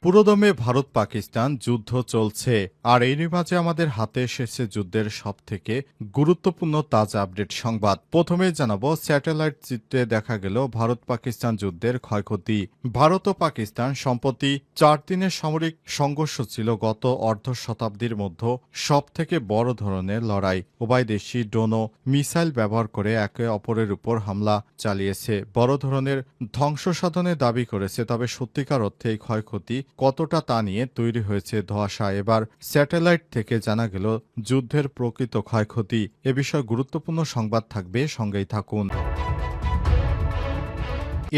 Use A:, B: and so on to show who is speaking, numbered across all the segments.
A: পুরোদমে ভারত পাকিস্তান যুদ্ধ চলছে, আর এরই মাঝে আমাদের হাতে এসেছে যুদ্ধের সবথেকে গুরুত্বপূর্ণ তাজা আপডেট সংবাদ। প্রথমেই জানাবো, স্যাটেলাইট চিত্রে দেখা গেল ভারত পাকিস্তান যুদ্ধের ক্ষয়ক্ষতি। ভারত ও পাকিস্তান সম্প্রতি 4 দিনের সামরিক সংঘর্ষ ছিল গত অর্ধ শতাব্দীর মধ্যে সবথেকে বড় ধরনের লড়াই। উভয় দেশই ড্রোন ও মিসাইল ব্যবহার করে একে অপরের উপর হামলা চালিয়েছে, বড় ধরনের ধ্বংস সাধনের দাবি করেছে। তবে সত্যিকার অর্থে এই ক্ষয়ক্ষতি কতটা তা নিয়ে তৈরি হয়েছে ধোঁয়াশা। এবার স্যাটেলাইট থেকে জানা গেল যুদ্ধের প্রকৃত ক্ষয়ক্ষতি। এ বিষয়ে গুরুত্বপূর্ণ সংবাদ থাকবে, সঙ্গেই থাকুন।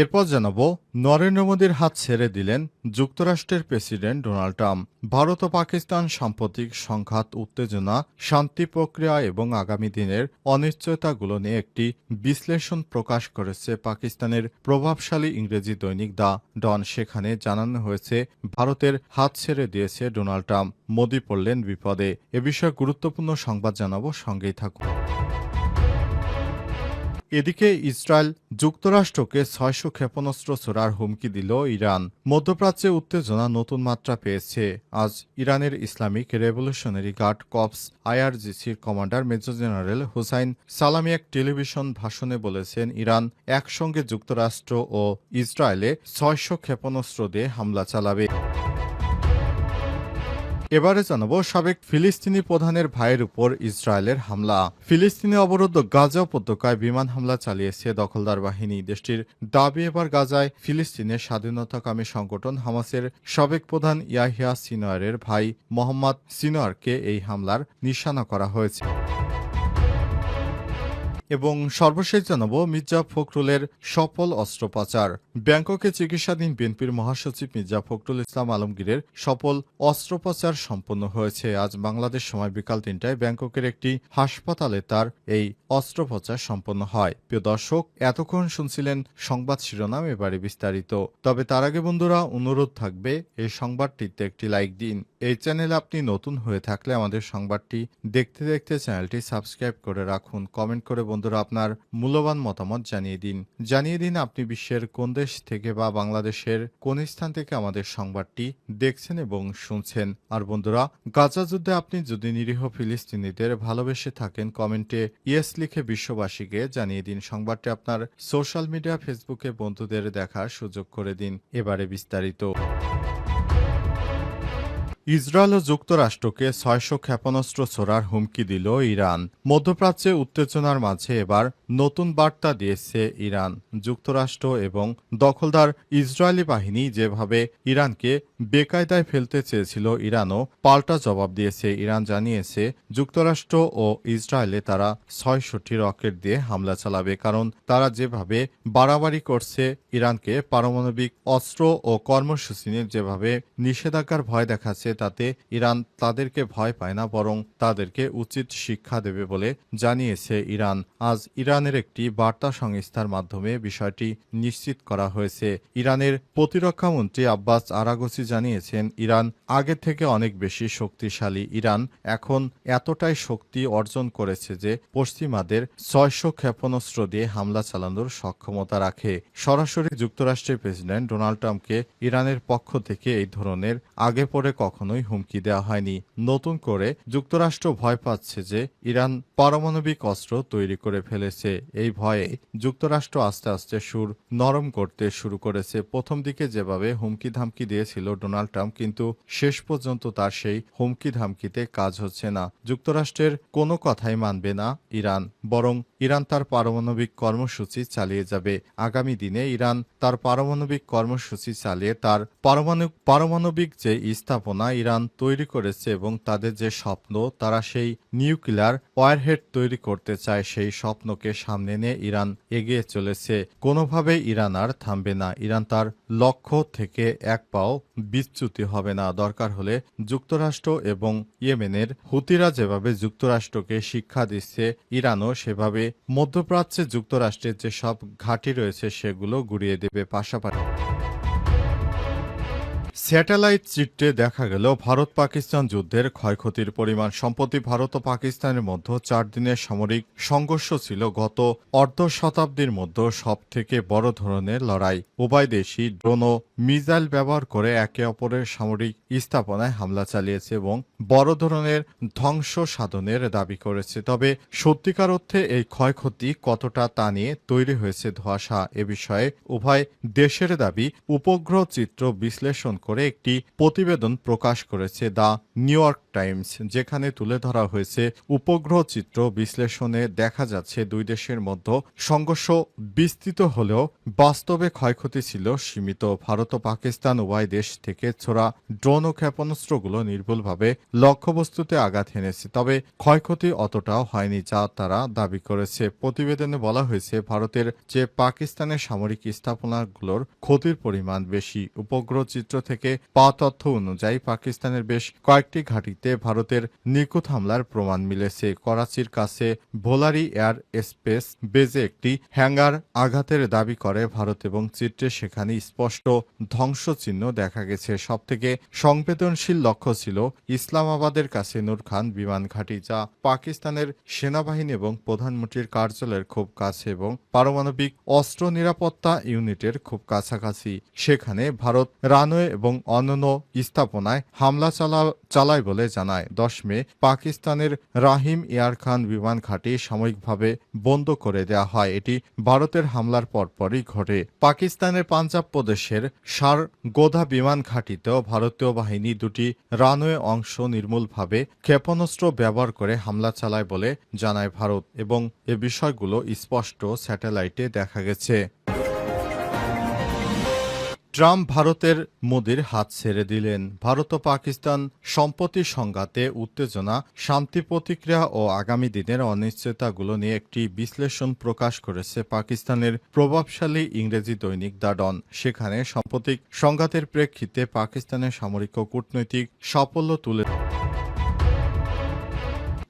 A: এরপর জানাবো, নরেন্দ্র মোদীর হাত ছেড়ে দিলেন যুক্তরাষ্ট্রের প্রেসিডেন্ট ডোনাল্ড ট্রাম্প। ভারত ও পাকিস্তান সাম্প্রতিক সংঘাত, উত্তেজনা, শান্তি প্রক্রিয়া এবং আগামী দিনের অনিশ্চয়তাগুলো নিয়ে একটি বিশ্লেষণ প্রকাশ করেছে পাকিস্তানের প্রভাবশালী ইংরেজি দৈনিক দ্য ডন। সেখানে জানানো হয়েছে, ভারতের হাত ছেড়ে দিয়েছে ডোনাল্ড ট্রাম্প, মোদী পড়লেন বিপদে। এ বিষয়ে গুরুত্বপূর্ণ সংবাদ জানাবো, সঙ্গেই থাকুন। এদিকে ইসরায়েল যুক্তরাষ্ট্রকে 600 ক্ষেপণাস্ত্র ছোড়ার হুমকি দিল ইরান। মধ্যপ্রাচ্যে উত্তেজনা নতুন মাত্রা পেয়েছে। আজ ইরানের ইসলামিক রেভলিউশনারি গার্ড কর্পস আইআরজিসির commander major general Hossein Salami এক টেলিভিশন ভাষণে বলেছেন, ইরান একসঙ্গে যুক্তরাষ্ট্র ও ইসরায়েলে 600 ক্ষেপণাস্ত্র দিয়ে হামলা চালাবে। এবারে জানাবো, সাবেক ফিলিস্তিনি প্রধানের ভাইয়ের উপর ইসরায়েলের হামলা। ফিলিস্তিনি অবরুদ্ধ গাজা উপত্যকায় বিমান হামলা চালিয়েছে দখলদার বাহিনী। দেশটির দাবি, এবার গাজায় ফিলিস্তিনের স্বাধীনতাকামী সংগঠন হামাসের সাবেক প্রধান ইয়াহিয়া সিনওয়ারের ভাই মোহাম্মদ সিনওয়ারকে এই হামলার নিশানা করা হয়েছে। এবং সর্বশেষ জানাবো, মির্জা ফখরুলের সফল অস্ত্রোপচার। ব্যাংককে চিকিৎসাধীন বিএনপির মহাসচিব মির্জা ফখরুল ইসলাম আলমগীরের সফল অস্ত্রোপচার সম্পন্ন হয়েছে। আজ বাংলাদেশ সময় বিকাল 3টায় ব্যাংককের একটি হাসপাতালে তার এই অস্ত্রোপচার সম্পন্ন হয়। প্রিয় দর্শক, এতক্ষণ শুনছিলেন সংবাদ শিরোনাম, এবারে বিস্তারিত। তবে তার আগে বন্ধুরা, অনুরোধ থাকবে এই সংবাদটিতে একটি লাইক দিন। এই চ্যানেলে আপনি নতুন হয়ে থাকলে আমাদের সংবাদটি দেখতে দেখতে চ্যানেলটি সাবস্ক্রাইব করে রাখুন। কমেন্ট করে বন্ধুরা আপনার মূল্যবান মতামত জানিয়ে দিন আপনি বিশ্বের কোন দেশ থেকে বা বাংলাদেশের কোন স্থান থেকে আমাদের সংবাদটি দেখছেন এবং শুনছেন। আর বন্ধুরা, গাজা যুদ্ধে আপনি যদি নিরীহ ফিলিস্তিনিদের ভালোবেসে থাকেন, কমেন্টে ইয়েস লিখে বিশ্ববাসীকে জানিয়ে দিন। সংবাদটি আপনার সোশ্যাল মিডিয়া, ফেসবুকে বন্ধুদের দেখার সুযোগ করে দিন। এবারে বিস্তারিত। ইসরায়েল ও যুক্তরাষ্ট্রকে 600 ক্ষেপণাস্ত্র ছোড়ার হুমকি দিল ইরান। মধ্যপ্রাচ্যে উত্তেজনার মাঝে এবার নতুন বার্তা দিয়েছে ইরান। যুক্তরাষ্ট্র এবং দখলদার ইসরায়েলি বাহিনী যেভাবে ইরানকে বেকায়দায় ফেলতে চেয়েছিল, ইরানও পাল্টা জবাব দিয়েছে। ইরান জানিয়েছে, যুক্তরাষ্ট্র ও ইসরায়েলে তারা 600টি রকেট দিয়ে হামলা চালাবে, কারণ তারা যেভাবে বাড়াবাড়ি করছে, ইরানকে পারমাণবিক অস্ত্র ও কর্মসূচি নিয়ে যেভাবে নিষেধাজ্ঞার ভয় দেখাচ্ছে, তাতে ইরান তাদেরকে ভয় পায় না, বরং তাদেরকে উচিত শিক্ষা দেবে বলে জানিয়েছে ইরান। আজ ইরানের একটি বার্তা সংস্থার মাধ্যমে বিষয়টি নিশ্চিত করা হয়েছে। ইরানের প্রতিরক্ষামন্ত্রী আব্বাস আরাগচি জানিয়েছেন, ইরান আগে থেকে অনেক বেশি শক্তিশালী। ইরান এখন এতটাই শক্তি অর্জন করেছে যে পশ্চিমাদের 600 ক্ষেপণাস্ত্র দিয়ে হামলা চালানোর সক্ষমতা রাখে। সরাসরি যুক্তরাষ্ট্রের প্রেসিডেন্ট ডোনাল্ড ট্রাম্পকে ইরানের পক্ষ থেকে এই ধরনের আগে পরে কখনোই হুমকি দেওয়া হয়নি। নতুন করে যুক্তরাষ্ট্র ভয় পাচ্ছে যে ইরান পারমাণবিক অস্ত্র তৈরি করে ফেলেছে। এই ভয়ে যুক্তরাষ্ট্র আস্তে আস্তে সুর নরম করতে শুরু করেছে। প্রথম দিকে যেভাবে হুমকি ধামকি দিয়েছিল ডোনাল্ড ট্রাম্প, কিন্তু শেষ পর্যন্ত তার সেই হুমকি ধামকিতে কাজ হচ্ছে না। যুক্তরাষ্ট্রের কোনো কথাই মানবে না ইরান, বরং ইরান তার পারমাণবিক কর্মসূচি চালিয়ে যাবে। আগামী দিনে ইরান তার পারমাণবিক কর্মসূচি চালিয়ে তার পারমাণবিক যে স্থাপনা ইরান তৈরি করেছে এবং তাদের যে স্বপ্ন, তারা সেই নিউক্লিয়ার ওয়ারহেড তৈরি করতে চায়, সেই স্বপ্নকে সামনে নিয়ে ইরান এগিয়ে চলেছে। কোনোভাবেই ইরান আর থামবে না। ইরান তার লক্ষ্য থেকে এক পাও বিচ্যুতি হবে না। দরকার হলে যুক্তরাষ্ট্র এবং ইয়েমেনের হুতিরা যেভাবে যুক্তরাষ্ট্রকে শিক্ষা দিচ্ছে, ইরানও সেভাবে মধ্যপ্রাচ্যে যুক্তরাষ্ট্রের যে সব ঘাঁটি রয়েছে সেগুলো গুড়িয়ে দেবে। পাশাপাশি স্যাটেলাইট চিত্রে দেখা গেল ভারত পাকিস্তান যুদ্ধের ক্ষয়ক্ষতির পরিমাণ। সম্প্রতি ভারত ও পাকিস্তানের মধ্যে 4 দিনের সামরিক সংঘর্ষ ছিল গত অর্ধ শতাব্দীর মধ্যে সবথেকে বড় ধরনের লড়াই। উভয় দেশই ড্রোন ও মিসাইল ব্যবহার করে একে অপরের সামরিক স্থাপনায় হামলা চালিয়েছে এবং বড় ধরনের ধ্বংস সাধনের দাবি করেছে। তবে সত্যিকার অর্থে এই ক্ষয়ক্ষতি কতটা তা নিয়ে তৈরি হয়েছে ধোঁয়াশা। এ বিষয়ে উভয় দেশের দাবি। উপগ্রহ চিত্র বিশ্লেষণ করে একটি প্রতিবেদন প্রকাশ করেছে দ্য নিউ ইয়র্ক টাইমস, যেখানে তুলে ধরা হয়েছে উপগ্রহ চিত্র বিশ্লেষণে দেখা যাচ্ছে দুই দেশের মধ্যে সংঘর্ষ বিস্তৃত হলেও বাস্তবে ক্ষয়ক্ষতি ছিল সীমিত। ভারত ও পাকিস্তান উভয় দেশ থেকে ছোড়া ড্রোন ও ক্ষেপণাস্ত্রগুলো নির্ভুলভাবে লক্ষ্যবস্তুতে আঘাত হেনেছে, তবে ক্ষয়ক্ষতি অতটাও হয়নি যা তারা দাবি করেছে। প্রতিবেদনে বলা হয়েছে ভারতের চেয়ে পাকিস্তানের সামরিক স্থাপনাগুলোর ক্ষতির পরিমাণ বেশি। উপগ্রহ চিত্র থেকে পাওয়া তথ্য অনুযায়ী পাকিস্তানের বেশ কয়েকটি ঘাঁটিতে ভারতের নিখুঁত হামলার প্রমাণ মিলেছে। করাচির কাছে ভোলারি এয়ার স্পেস বেজে একটি হ্যাঙ্গার আঘাতের দাবি করে ভারত এবং চিত্রে সেখানে স্পষ্ট ধ্বংসচিহ্ন দেখা গেছে। সবথেকে সংবেদনশীল লক্ষ্য ছিল ইসলামাবাদের কাছে নূর খান বিমান ঘাঁটি, যা পাকিস্তানের সেনাবাহিনী এবং প্রধানমন্ত্রীর কার্যালয়ের খুব কাছে এবং পারমাণবিক অস্ত্র নিরাপত্তা ইউনিটের খুব কাছাকাছি। সেখানে ভারত রানওয়ে এবং অন্যান্য স্থাপনায় হামলা চালায় বলে জানায়। 10 মে পাকিস্তানের রাহিম ইয়ার খান বিমান ঘাঁটি সাময়িকভাবে বন্ধ করে দেওয়া হয়। এটি ভারতের হামলার পরপরই ঘটে। পাকিস্তানের পাঞ্জাব প্রদেশের সারগোধা বিমান ঘাঁটিতেও ভারতীয় বাহিনী দুটি রানওয়ে অংশ নির্মূলভাবে ক্ষেপণাস্ত্র ব্যবহার করে হামলা চালায় বলে জানায় ভারত, এবং এ বিষয়গুলো স্পষ্ট স্যাটেলাইটে দেখা গেছে। ট্রাম্প ভারতের মোদির হাত ছেড়ে দিলেন। ভারত ও পাকিস্তান সম্প্রতি সংঘাতে উত্তেজনা, শান্তি প্রতিক্রিয়া ও আগামী দিনের অনিশ্চয়তাগুলো নিয়ে একটি বিশ্লেষণ প্রকাশ করেছে পাকিস্তানের প্রভাবশালী ইংরেজি দৈনিক দ্য ডন। সেখানে সাম্প্রতিক সংঘাতের প্রেক্ষিতে পাকিস্তানের সামরিক ও কূটনৈতিক সাফল্য তুলে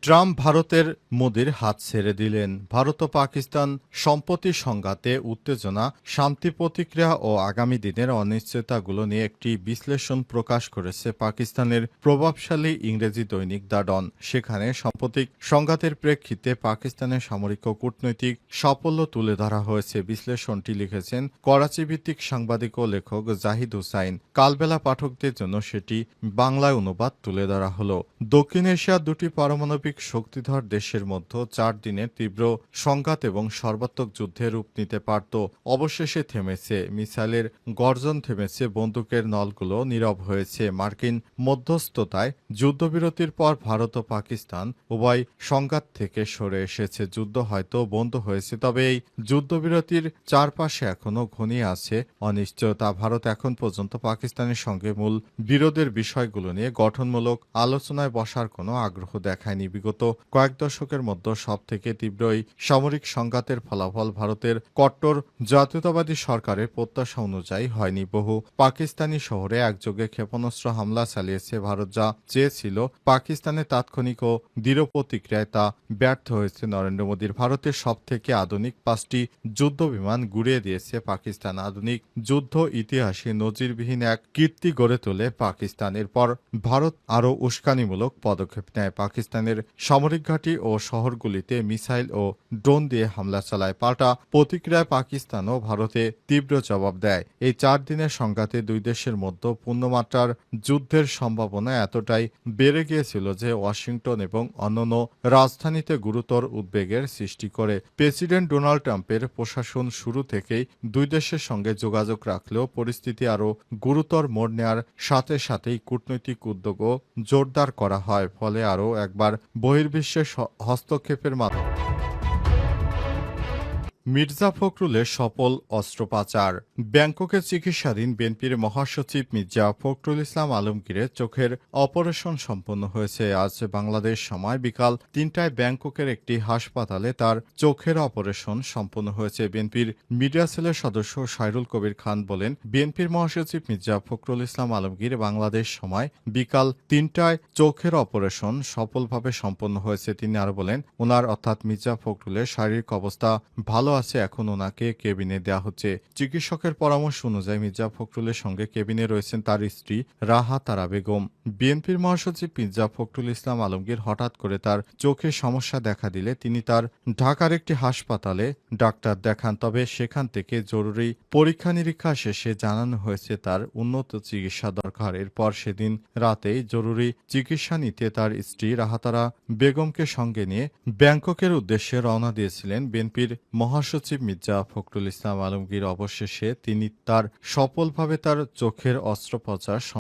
A: ট্রাম্প ভারতের মোদির হাত ছেড়ে দিলেন। ভারত ও পাকিস্তান সম্প্রতি সংঘাতে উত্তেজনা, শান্তি প্রতিক্রিয়া ও আগামী দিনের অনিশ্চয়তাগুলো নিয়ে একটি বিশ্লেষণ প্রকাশ করেছে পাকিস্তানের প্রভাবশালী ইংরেজি দৈনিক দ্য ডন। সেখানে সাম্প্রতিক সংঘাতের প্রেক্ষিতে পাকিস্তানের সামরিক ও কূটনৈতিক সাফল্য তুলে ধরা হয়েছে। বিশ্লেষণটি লিখেছেন করাচি ভিত্তিক সাংবাদিক ও লেখক জাহিদ হুসাইন। কালবেলা পাঠকদের জন্য সেটি বাংলায় অনুবাদ তুলে ধরা হলো। দক্ষিণ এশিয়ার দুটি পারমাণবিক শক্তিধর দেশের মধ্যে 4 দিনের তীব্র সংঘাত এবং সর্বাত্মক যুদ্ধে রূপ নিতে পারত অবশেষে থেমেছে। মিসাইলের গর্জন থেমেছে, বন্দুকের নলগুলো নীরব হয়েছে। মার্কিন মধ্যস্থতায় যুদ্ধবিরতির পর ভারত ও পাকিস্তান উভয় সংঘাত থেকে সরে এসেছে। যুদ্ধ হয়তো বন্ধ হয়েছে, তবে এই যুদ্ধবিরতির চারপাশে এখনও ঘনিয়ে আছে অনিশ্চয়তা। ভারত এখন পর্যন্ত পাকিস্তানের সঙ্গে মূল বিরোধের বিষয়গুলো নিয়ে গঠনমূলক আলোচনায় বসার কোনো আগ্রহ দেখায়নি। বিগত কয়েক দশকের মধ্যে সবথেকে তীব্র এই সামরিক সংঘাতের ফলাফল ভারতের কট্টর জাতীয়তাবাদী সরকারের প্রত্যাশা অনুযায়ী হয়নি। বহু পাকিস্তানি শহরে একযোগে ক্ষেপণাস্ত্র হামলা চালিয়েছে ভারত। যা চেয়েছিল পাকিস্তানের তাৎক্ষণিক ও দৃঢ় প্রতিক্রিয়ায় তা ব্যর্থ হয়েছে নরেন্দ্র মোদীর। ভারতের সবথেকে আধুনিক 5টি যুদ্ধ বিমান গুড়িয়ে দিয়েছে পাকিস্তান। আধুনিক যুদ্ধ ইতিহাসে নজিরবিহীন এক কীর্তি গড়ে তোলে পাকিস্তান। এরপর ভারত আরও উস্কানিমূলক পদক্ষেপ নেয়। পাকিস্তানের সামরিক ঘাঁটি ও শহরগুলিতে মিসাইল ও ড্রোন দিয়ে হামলা চালায়। পাল্টা প্রতিক্রিয়ায় পাকিস্তান ও ভারতে তীব্র জবাব দেয়। এই 4 দিনের সংঘাতে দুই দেশের মধ্যে পূর্ণমাত্রার যুদ্ধের সম্ভাবনা এতটাই বেড়ে গিয়েছিল যে ওয়াশিংটন এবং অন্যান্য রাজধানীতে গুরুতর উদ্বেগের সৃষ্টি করে। প্রেসিডেন্ট ডোনাল্ড ট্রাম্পের প্রশাসন শুরু থেকেই দুই দেশের সঙ্গে যোগাযোগ রাখলেও পরিস্থিতি আরও গুরুতর মোড় নেওয়ার সাথে সাথেই কূটনৈতিক উদ্যোগও জোরদার করা হয়। ফলে আরও একবার বহির্বিশ্বের হস্তক্ষেপের মাধ্যমে মির্জা ফখরুলের সফল অস্ত্র পাচার। ব্যাংককে চিকিৎসাধীন বিএনপির মহাসচিব মির্জা ফখরুল ইসলাম আলমগীরের চোখের অপারেশন সম্পন্ন হয়েছে। আজ বাংলাদেশ সময় বিকাল 3টায় ব্যাংককের একটি হাসপাতালে তার চোখের অপারেশন সম্পন্ন হয়েছে। বিএনপির মিডিয়া সেলের সদস্য সাইরুল কবির খান বলেন, বিএনপির মহাসচিব মির্জা ফখরুল ইসলাম আলমগীর বাংলাদেশ সময় বিকাল 3টায় চোখের অপারেশন সফলভাবে সম্পন্ন হয়েছে। তিনি আরো বলেন, ওনার অর্থাৎ মির্জা ফখরুলের শারীরিক অবস্থা ভালো ভালো আছে, এখন ওনাকে কেবিনে দেওয়া হচ্ছে। চিকিৎসকের পরামর্শ অনুযায়ী মির্জা ফখরুলের সঙ্গে কেবিনে রয়েছেন তার স্ত্রী রাহা তারা বেগম। বিএনপির মহাসচিব মির্জা ফখরুল ইসলাম আলমগীর হঠাৎ করে তার চোখে সমস্যা দেখা দিলে তিনি তার ঢাকার একটি হাসপাতালে ডাক্তার দেখান। তবে সেখান থেকে জরুরি পরীক্ষা নিরীক্ষা শেষে জানানো হয়েছে তার উন্নত চিকিৎসা দরকার। এরপর সেদিন রাতেই জরুরি চিকিৎসা নিতে তার স্ত্রী রাহাতারা বেগমকে সঙ্গে নিয়ে ব্যাংককের উদ্দেশ্যে রওনা দিয়েছিলেন বিএনপির মহাসচিব মির্জা ফখরুল ইসলাম আলমগীর। অবশেষে তিনি সফলভাবে তার চোখের অস্ত্রোপচার